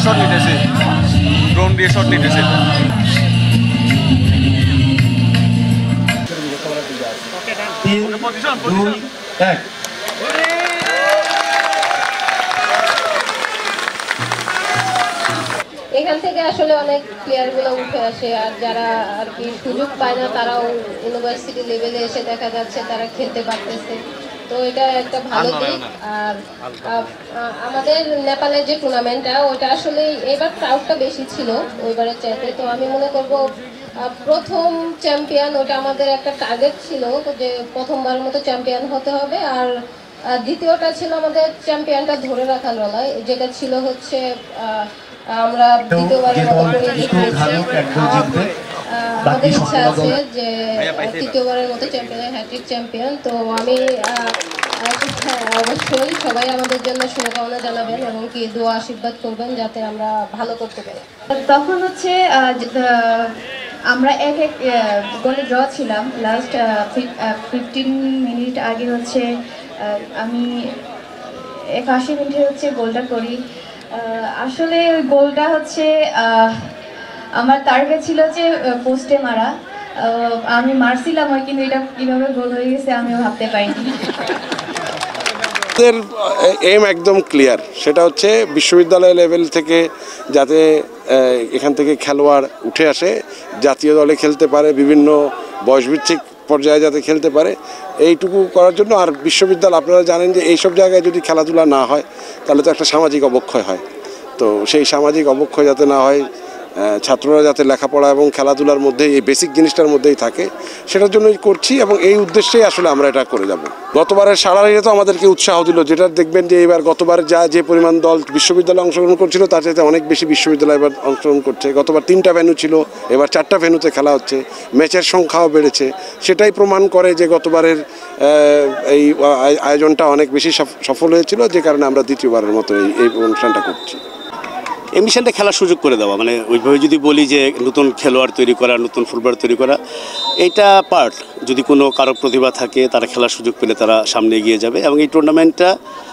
Shot নিতেছে, drone দিয়ে shot নিতেছে। এখান থেকে আসলে অনেক প্লেয়ারগুলো উঠে আসে, আর যারা আর কি সুযোগ পায় না তারাও ইউনিভার্সিটি লেভেলে এসে দেখা যাচ্ছে তারা খেলতে পারতেছে। তো এটা একটা ভালো দিক। আর আমাদের নেপালের যে টুর্নামেন্টটা ওটা আসলে এবার ক্রাউডটা বেশি ছিল ওইবারের চাইতে। তো আমি মনে করব প্রথম চ্যাম্পিয়ন ওটা আমাদের একটা টার্গেট ছিল যে প্রথমবারের মতো চ্যাম্পিয়ন হতে হবে। আর দ্বিতীয়টা ছিল আমাদের চ্যাম্পিয়নটা ধরে রাখার লড়াই, যেটা ছিল হচ্ছে আমরা দ্বিতীয়বারের মতো করে আমাদের ইচ্ছা আছে যে তৃতীয়বারের মতো চ্যাম্পিয়ন, হ্যাট্রিক চ্যাম্পিয়ন। তো আমি অবশ্যই সবাই আমাদের জন্য শুভকামনা জানাবেন এবং কি দোয়া আশীর্বাদ করবেন যাতে আমরা ভালো করতে পারি। তখন হচ্ছে আমরা এক গোলে ড্র ছিলাম। লাস্ট 15 মিনিট আগে হচ্ছে আমি 81 মিনিটে হচ্ছে গোলটা করি। আসলে ওই গোলটা হচ্ছে আমার টার্গেট ছিল যে পোস্টে মারা, আমি মারছিলাম কিন্তু এটা কীভাবে গোল হয়ে গেছে আমিও ভাবতে পারিনি। আমাদের এম একদম ক্লিয়ার, সেটা হচ্ছে বিশ্ববিদ্যালয় লেভেল থেকে যাতে এখান থেকে খেলোয়াড় উঠে আসে, জাতীয় দলে খেলতে পারে, বিভিন্ন বয়সভিত্তিক পর্যায়ে যাতে খেলতে পারে, এইটুকু করার জন্য। আর বিশ্ববিদ্যালয় আপনারা জানেন যে এইসব জায়গায় যদি খেলাধুলা না হয় তাহলে তো একটা সামাজিক অবক্ষয় হয়। তো সেই সামাজিক অবক্ষয় যাতে না হয়, ছাত্ররা যাতে লেখাপড়া এবং খেলাধুলার মধ্যেই এই বেসিক জিনিসটার মধ্যেই থাকে, সেটার জন্যই করছি এবং এই উদ্দেশ্যেই আসলে আমরা এটা করে যাব। গতবারের সারারিরা তো আমাদেরকে উৎসাহ দিল, যেটা দেখবেন যে এবার গতবার যে পরিমাণ দল বিশ্ববিদ্যালয়ে অংশগ্রহণ করছিল তার চাইতে অনেক বেশি বিশ্ববিদ্যালয় এবার অংশগ্রহণ করছে। গতবার 3টা ভেন্যু ছিল, এবার 4টা ভেন্যুতে খেলা হচ্ছে, ম্যাচের সংখ্যাও বেড়েছে। সেটাই প্রমাণ করে যে গতবারের এই আয়োজনটা অনেক বেশি সফল হয়েছিল, যে কারণে আমরা দ্বিতীয়বারের মতো এই অনুষ্ঠানটা করছি। এই মিশনটা খেলার সুযোগ করে দেওয়া, মানে ওইভাবে যদি বলি যে নতুন খেলোয়াড় তৈরি করা, নতুন ফুটবলার তৈরি করা, এইটা পার্ট। যদি কোনো কারো প্রতিভা থাকে তারা খেলার সুযোগ পেলে তারা সামনে এগিয়ে যাবে। এবং এই টুর্নামেন্টটা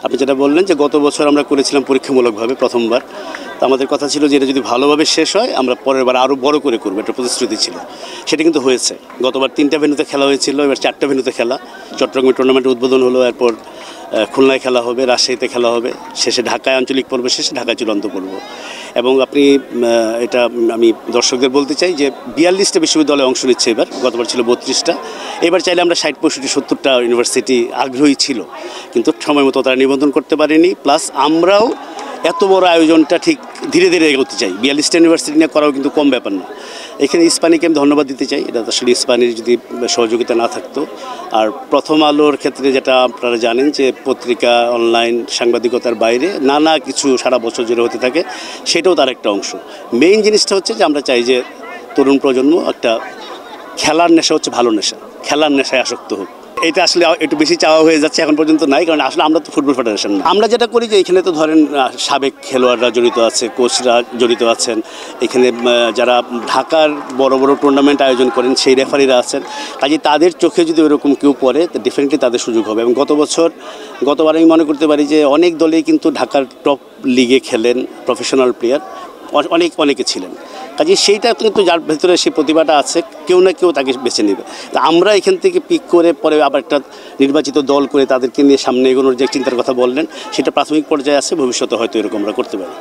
আপনি যেটা বললেন যে গত বছর আমরা করেছিলাম পরীক্ষামূলকভাবে প্রথমবার, তো আমাদের কথা ছিল যে এটা যদি ভালোভাবে শেষ হয় আমরা পরের বার আরও বড় করে করবো, একটা প্রতিশ্রুতি ছিল। সেটা কিন্তু হয়েছে। গতবার 3টা ভেন্যুতে খেলা হয়েছিল, এবার 4টা ভেন্যুতে খেলা। চট্টগ্রামের টুর্নামেন্টের উদ্বোধন হলো, এরপর খুলনায় খেলা হবে, রাজশাহীতে খেলা হবে, শেষে ঢাকায় আঞ্চলিক পর্ব শেষে ঢাকায় চূড়ান্ত পর্ব। এবং আপনি এটা আমি দর্শকদের বলতে চাই যে 42টা বিশ্ববিদ্যালয়ে অংশ নিচ্ছে এবার, গতবার ছিল 32টা। এবার চাইলে আমরা 60, 65, 70টা ইউনিভার্সিটি আগ্রহী ছিল, কিন্তু সময় মতো তারা নিবন্ধন করতে পারেনি। প্লাস আমরাও এত বড় আয়োজনটা ঠিক ধীরে ধীরে এগোতে চাই। 42টা ইউনিভার্সিটি নিয়ে করাও কিন্তু কম ব্যাপার না। এখানে ইস্পানিকে আমি ধন্যবাদ দিতে চাই, এটা আসলে ইস্পানির যদি সহযোগিতা না থাকতো। আর প্রথম আলোর ক্ষেত্রে যেটা আপনারা জানেন যে পত্রিকা, অনলাইন সাংবাদিকতার বাইরে নানা কিছু সারা বছর জুড়ে হতে থাকে, সেটাও তার একটা অংশ। মেইন জিনিসটা হচ্ছে যে আমরা চাই যে তরুণ প্রজন্ম একটা খেলার নেশা হচ্ছে ভালো নেশা, খেলার নেশায় আসক্ত হোক। এটা আসলে একটু বেশি চাওয়া হয়ে যাচ্ছে, এখন পর্যন্ত নাই, কারণ আসলে আমরা তো ফুটবল ফেডারেশন না। আমরা যেটা করি যে এখানে তো ধরেন সাবেক খেলোয়াড়রা জড়িত আছে, কোচরা জড়িত আছেন, এখানে যারা ঢাকার বড় বড় টুর্নামেন্ট আয়োজন করেন সেই রেফারিরা আছেন। কাজে তাদের চোখে যদি ওরকম কেউ পড়ে তো ডেফিনেটলি তাদের সুযোগ হবে। এবং গতবার আমি মনে করতে পারি যে অনেক দলেই কিন্তু ঢাকার টপ লিগে খেলেন প্রফেশনাল প্লেয়ার, অনেকে ছিলেন। কাজে সেইটা কিন্তু যার ভেতরে সেই প্রতিভাটা আছে কেউ না কেউ তাকে বেছে নেবে। তা আমরা এখান থেকে পিক করে পরে আবার একটা নির্বাচিত দল করে তাদেরকে নিয়ে সামনে এগোনোর যে চিন্তার কথা বললেন, সেটা প্রাথমিক পর্যায়ে আছে, ভবিষ্যতে হয়তো এরকম আমরা করতে পারি।